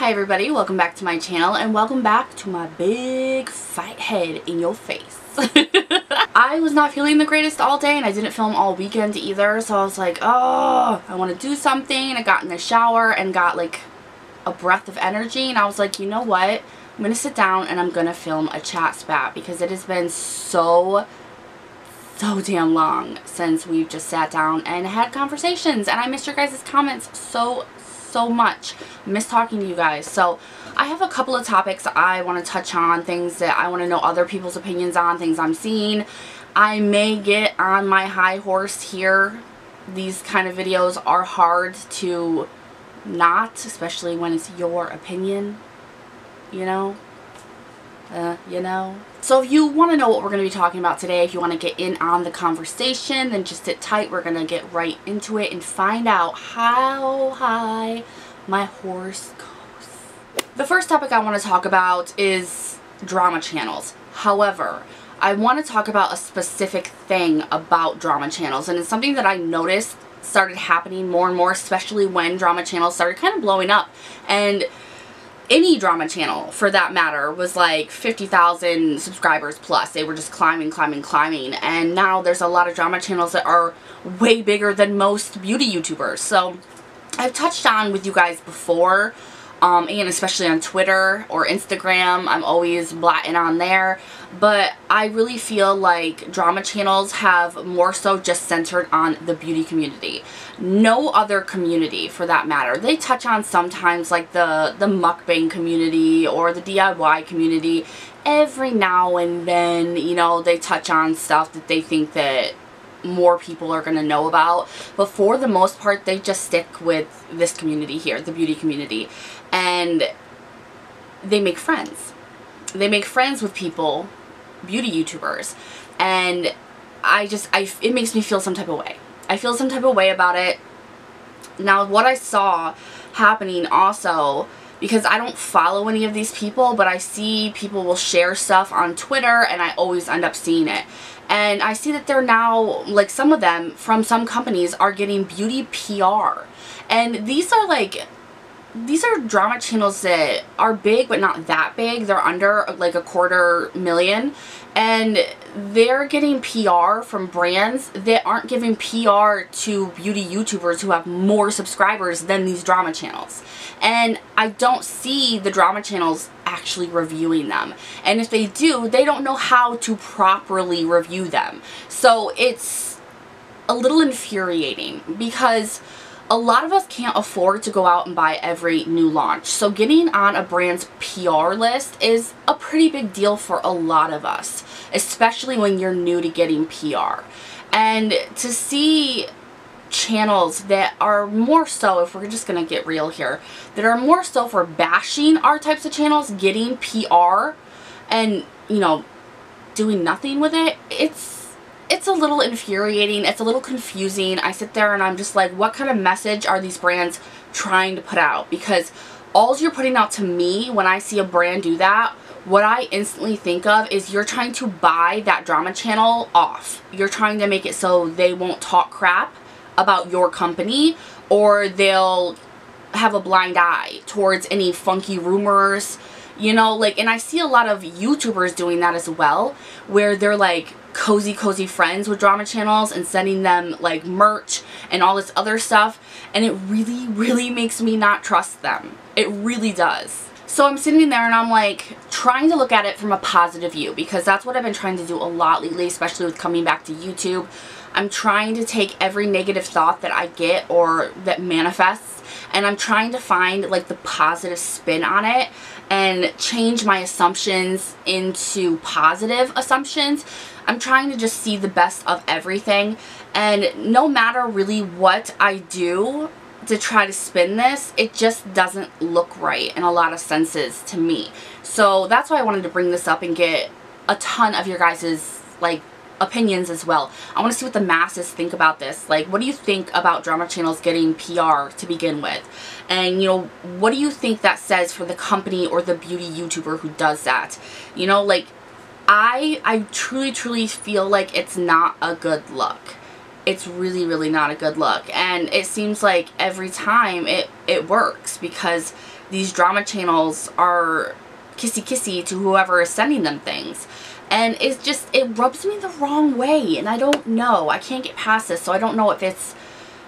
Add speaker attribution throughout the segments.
Speaker 1: Hi everybody, welcome back to my channel and welcome back to my big fat head in your face. I was not feeling the greatest all day and I didn't film all weekend either, so I was like, oh, I want to do something. I got in the shower and got like a breath of energy and I was like, you know what? I'm going to sit down and I'm going to film a chat spat because it has been so damn long since we've just sat down and had conversations, and I missed your guys' comments so much. I miss talking to you guys. So I have a couple of topics I want to touch on, things that I want to know other people's opinions on, things I'm seeing. I may get on my high horse here. These kind of videos are hard to not, especially when it's your opinion, you know. So if you want to know what we're going to be talking about today, if you want to get in on the conversation, then just sit tight. We're going to get right into it and find out how high my horse goes. The first topic I want to talk about is drama channels. However, I want to talk about a specific thing about drama channels, and it's something that I noticed started happening more and more, especially when drama channels started kind of blowing up. And any drama channel, for that matter, was like 50,000 subscribers plus. They were just climbing. And now there's a lot of drama channels that are way bigger than most beauty YouTubers. So I've touched on with you guys before, and especially on Twitter or Instagram. I'm always blatting on there. But I really feel like drama channels have more so just centered on the beauty community. No other community, for that matter. They touch on sometimes like the mukbang community or the DIY community. Every now and then, you know, they touch on stuff that they think that more people are going to know about. But for the most part, they just stick with this community here, the beauty community. And they make friends. They make friends with people, beauty YouTubers, and it makes me feel some type of way. I feel some type of way about it. Now, what I saw happening also, because I don't follow any of these people, but I see people will share stuff on Twitter and I always end up seeing it. And I see that they're now, like, some of them from some companies are getting beauty PR. And these are drama channels that are big but not that big. They're under like 250,000, and they're getting PR from brands that aren't giving PR to beauty YouTubers who have more subscribers than these drama channels. And I don't see the drama channels actually reviewing them. And if they do, they don't know how to properly review them. So it's a little infuriating because a lot of us can't afford to go out and buy every new launch. So getting on a brand's PR list is a pretty big deal for a lot of us, especially when you're new to getting PR. And to see channels that are more so, if we're just going to get real here, that are more so for bashing our types of channels getting PR and, you know, doing nothing with it, it's a little infuriating. It's a little confusing. I sit there and I'm just like, what kind of message are these brands trying to put out? Because all you're putting out to me when I see a brand do that, what I instantly think of is you're trying to buy that drama channel off. You're trying to make it so they won't talk crap about your company, or they'll have a blind eye towards any funky rumors, you know, like, and I see a lot of YouTubers doing that as well, where they're like cozy friends with drama channels and sending them like merch and all this other stuff, and it really makes me not trust them. It really does. So I'm sitting there and I'm like trying to look at it from a positive view, because that's what I've been trying to do a lot lately, especially with coming back to YouTube. I'm trying to take every negative thought that I get or that manifests, and I'm trying to find like the positive spin on it and change my assumptions into positive assumptions. I'm trying to just see the best of everything, and no matter really what I do to try to spin this, it just doesn't look right in a lot of senses to me. So that's why I wanted to bring this up and get a ton of your guys' like opinions as well. I want to see what the masses think about this. Like, what do you think about drama channels getting PR to begin with? And, you know, what do you think that says for the company or the beauty YouTuber who does that? You know, like, I truly feel like it's not a good look. It's really not a good look. And it seems like every time it works, because these drama channels are kissy-kissy to whoever is sending them things. And it's just, it rubs me the wrong way, and I don't know. I can't get past this, so I don't know if it's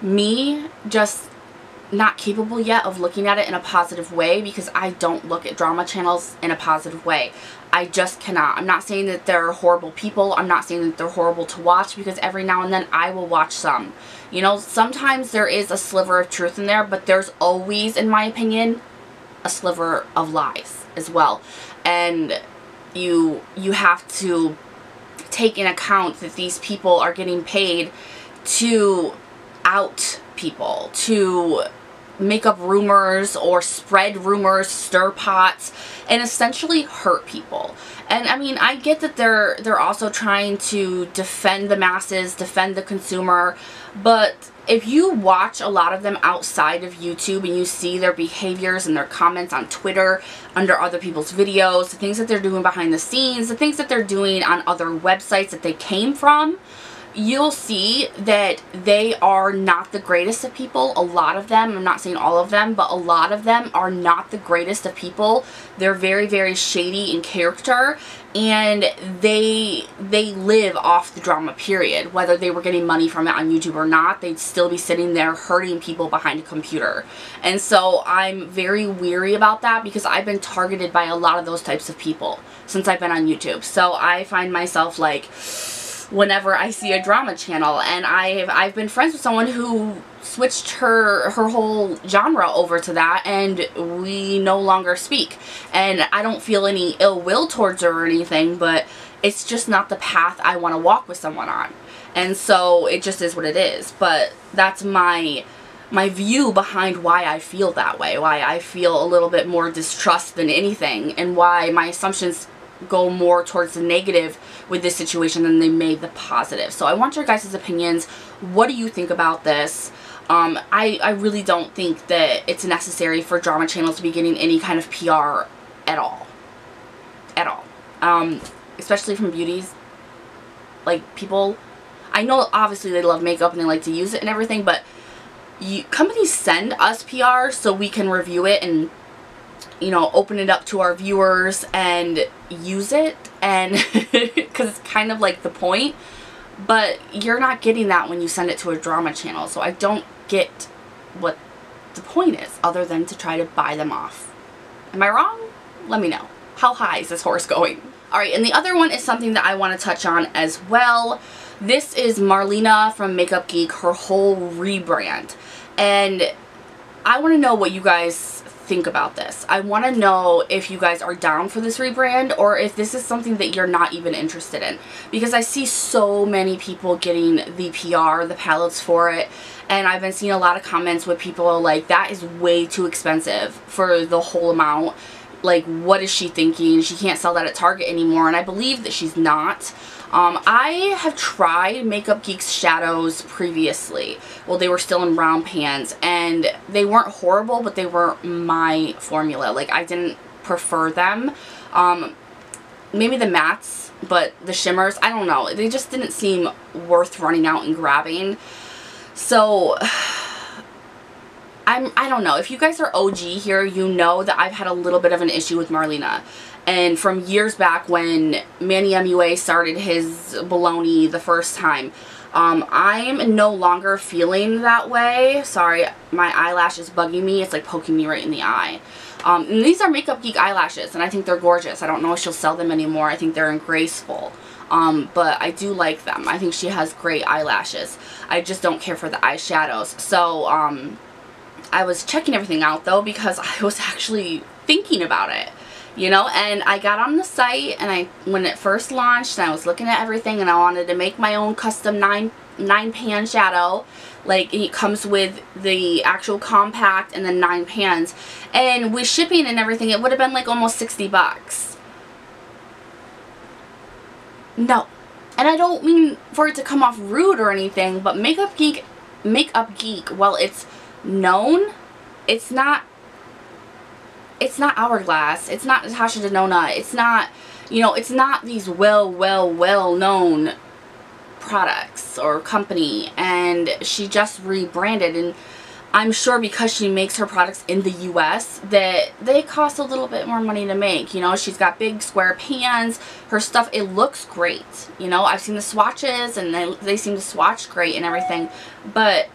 Speaker 1: me just not capable yet of looking at it in a positive way, because I don't look at drama channels in a positive way. I just cannot. I'm not saying that they're horrible people. I'm not saying that they're horrible to watch, because every now and then I will watch some. You know, sometimes there is a sliver of truth in there, but there's always, in my opinion, a sliver of lies as well. And you have to take in account that these people are getting paid to out people, to make up rumors or spread rumors, stir pots, and essentially hurt people. And I mean, I get that they're also trying to defend the masses, defend the consumer, but if you watch a lot of them outside of YouTube and you see their behaviors and their comments on Twitter, under other people's videos, the things that they're doing behind the scenes, the things that they're doing on other websites that they came from, you'll see that they are not the greatest of people. A lot of them, I'm not saying all of them, but a lot of them are not the greatest of people. They're very, very shady in character, and they live off the drama, period. Whether they were getting money from it on YouTube or not, they'd still be sitting there hurting people behind a computer. And so I'm very weary about that, because I've been targeted by a lot of those types of people since I've been on YouTube. So I find myself like, whenever I see a drama channel, and I've been friends with someone who switched her whole genre over to that, and we no longer speak. And I don't feel any ill will towards her or anything, but it's just not the path I want to walk with someone on. And so it just is what it is. But that's my view behind why I feel that way, why I feel a little bit more distrust than anything, and why my assumptions go more towards the negative with this situation than they made the positive. So I want your guys' opinions. What do you think about this? I really don't think that it's necessary for drama channels to be getting any kind of PR at all. At all. Especially from beauties. Like, people, I know obviously they love makeup and they like to use it and everything, but companies send us PR so we can review it and, you know, open it up to our viewers and use it, and because it's kind of like the point, but you're not getting that when you send it to a drama channel. So I don't get what the point is, other than to try to buy them off. Am I wrong? Let me know. How high is this horse going? Alright, and the other one is something that I want to touch on as well. This is Marlena from Makeup Geek, her whole rebrand. And I want to know what you guys think about this. I want to know if you guys are down for this rebrand, or if this is something that you're not even interested in, because I see so many people getting the PR, the palettes for it, and I've been seeing a lot of comments with people like, that is way too expensive for the whole amount. Like, what is she thinking? She can't sell that at Target anymore, and I believe that she's not. I have tried Makeup Geek's shadows previously. Well, they were still in round pans, and they weren't horrible, but they weren't my formula. Like, I didn't prefer them. Maybe the mattes, but the shimmers, I don't know. They just didn't seem worth running out and grabbing. So I don't know. If you guys are OG here, you know that I've had a little bit of an issue with Marlena. And from years back when Manny MUA started his baloney the first time, I'm no longer feeling that way. Sorry, my eyelash is bugging me. It's like poking me right in the eye. And these are Makeup Geek eyelashes, and I think they're gorgeous. I don't know if she'll sell them anymore. I think they're in Graceful. But I do like them. I think she has great eyelashes. I just don't care for the eyeshadows. So, I was checking everything out though, because I was actually thinking about it. You know, and I got on the site, and when it first launched, and I was looking at everything, and I wanted to make my own custom 9-pan shadow. Like, it comes with the actual compact and then 9 pans. And with shipping and everything, it would have been like almost 60 bucks. No. And I don't mean for it to come off rude or anything, but Makeup Geek, well, it's known, it's not Hourglass, it's not Natasha Denona, it's not, you know, it's not these well-known products or company, and she just rebranded, and I'm sure because she makes her products in the US that they cost a little bit more money to make. You know, she's got big square pans. Her stuff, it looks great. You know, I've seen the swatches and they seem to swatch great and everything. But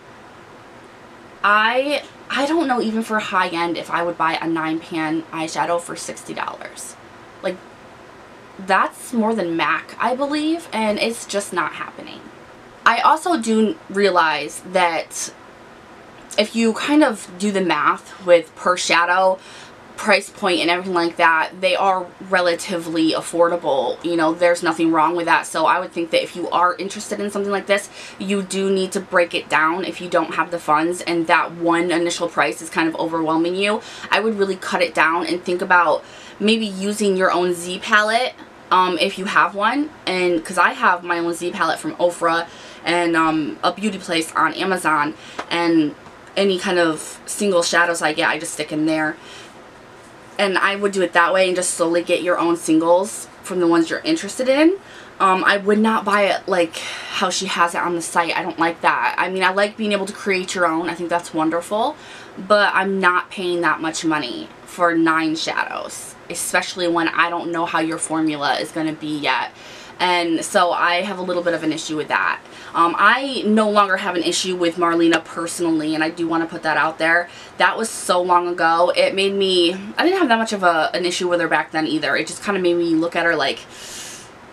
Speaker 1: I don't know, even for high end, if I would buy a 9-pan eyeshadow for $60. Like, that's more than MAC, I believe, and it's just not happening. I also do realize that if you kind of do the math with per shadow, price point and everything like that, they are relatively affordable. You know, there's nothing wrong with that. So I would think that if you are interested in something like this, you do need to break it down if you don't have the funds and that one initial price is kind of overwhelming you. I would really cut it down and think about maybe using your own Z palette if you have one. And because I have my own Z palette from Ofra and a beauty place on Amazon, and any kind of single shadows I get, I just stick in there. And I would do it that way and just slowly get your own singles from the ones you're interested in. I would not buy it like how she has it on the site. I don't like that. I mean, I like being able to create your own. I think that's wonderful. But I'm not paying that much money for 9 shadows, especially when I don't know how your formula is going to be yet. And so I have a little bit of an issue with that. I no longer have an issue with Marlena personally, and I do want to put that out there. That was so long ago. It made me, I didn't have that much of an issue with her back then either. It just kind of made me look at her like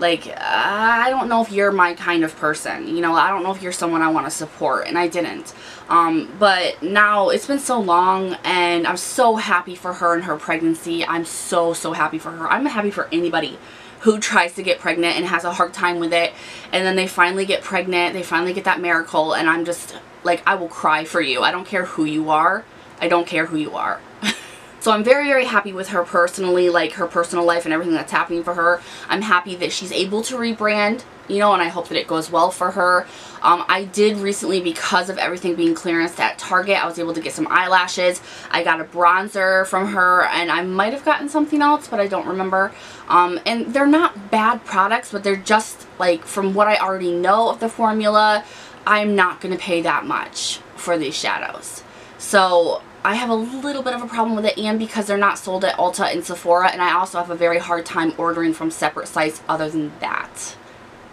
Speaker 1: I don't know if you're my kind of person. You know, I don't know if you're someone I want to support, and I didn't. But now it's been so long, and I'm so happy for her and her pregnancy. I'm so happy for her. I'm happy for anybody who tries to get pregnant and has a hard time with it, and then they finally get pregnant, they finally get that miracle, and I'm just like, I will cry for you. I don't care who you are. I don't care who you are. So I'm very happy with her personally, like her personal life and everything that's happening for her. I'm happy that she's able to rebrand, you know, and I hope that it goes well for her. I did recently, because of everything being clearanced at Target, I was able to get some eyelashes. I got a bronzer from her, and I might have gotten something else, but I don't remember. And they're not bad products, but they're just, like, from what I already know of the formula, I'm not going to pay that much for these shadows. So I have a little bit of a problem with it, and because they're not sold at Ulta and Sephora, and I also have a very hard time ordering from separate sites other than that.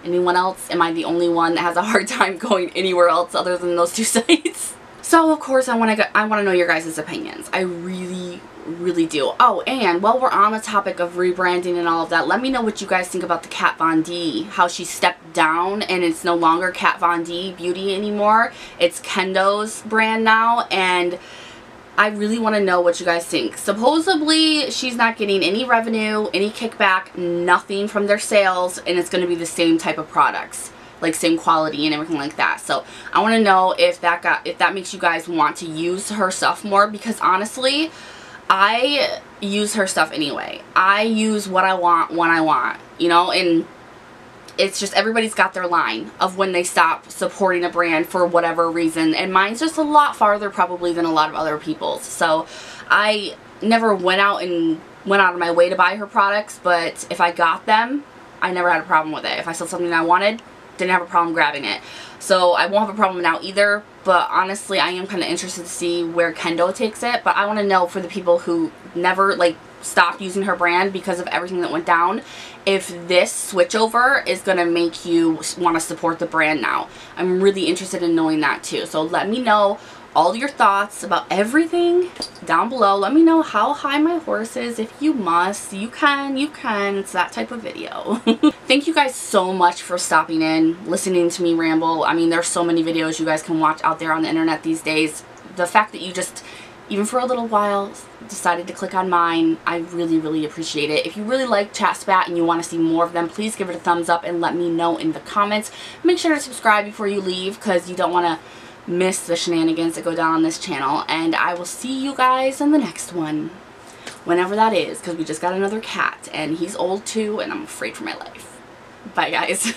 Speaker 1: Anyone else? Am I the only one that has a hard time going anywhere else other than those 2 sites? So of course I want to know your guys' opinions. I really do. Oh, and while we're on the topic of rebranding and all of that, let me know what you guys think about the Kat Von D. How she stepped down and it's no longer Kat Von D Beauty anymore. It's Kendo's brand now, and I really want to know what you guys think. Supposedly, she's not getting any revenue, any kickback, nothing from their sales, and it's going to be the same type of products, like same quality and everything like that. So I want to know if that makes you guys want to use her stuff more, because honestly, I use her stuff anyway. I use what I want when I want, you know, and it's just everybody's got their line of when they stop supporting a brand for whatever reason, and mine's just a lot farther probably than a lot of other people's. So I never went out of my way to buy her products, but if I got them, I never had a problem with it. If I saw something I wanted, didn't have a problem grabbing it. So I won't have a problem now either, but honestly I am kind of interested to see where Kendo takes it. But I want to know, for the people who never like stopped using her brand because of everything that went down, if this switchover is going to make you want to support the brand now. I'm really interested in knowing that too. So let me know all your thoughts about everything down below. Let me know how high my horse is. If you must, you can. It's that type of video. Thank you guys so much for stopping in, listening to me ramble. I mean, there's so many videos you guys can watch out there on the internet these days. The fact that you just, even for a little while, decided to click on mine, I really appreciate it. If you really like Chat Spat and you want to see more of them, please give it a thumbs up and let me know in the comments. Make sure to subscribe before you leave, because you don't want to miss the shenanigans that go down on this channel. And I will see you guys in the next one, whenever that is, because we just got another cat and he's old too and I'm afraid for my life. Bye guys.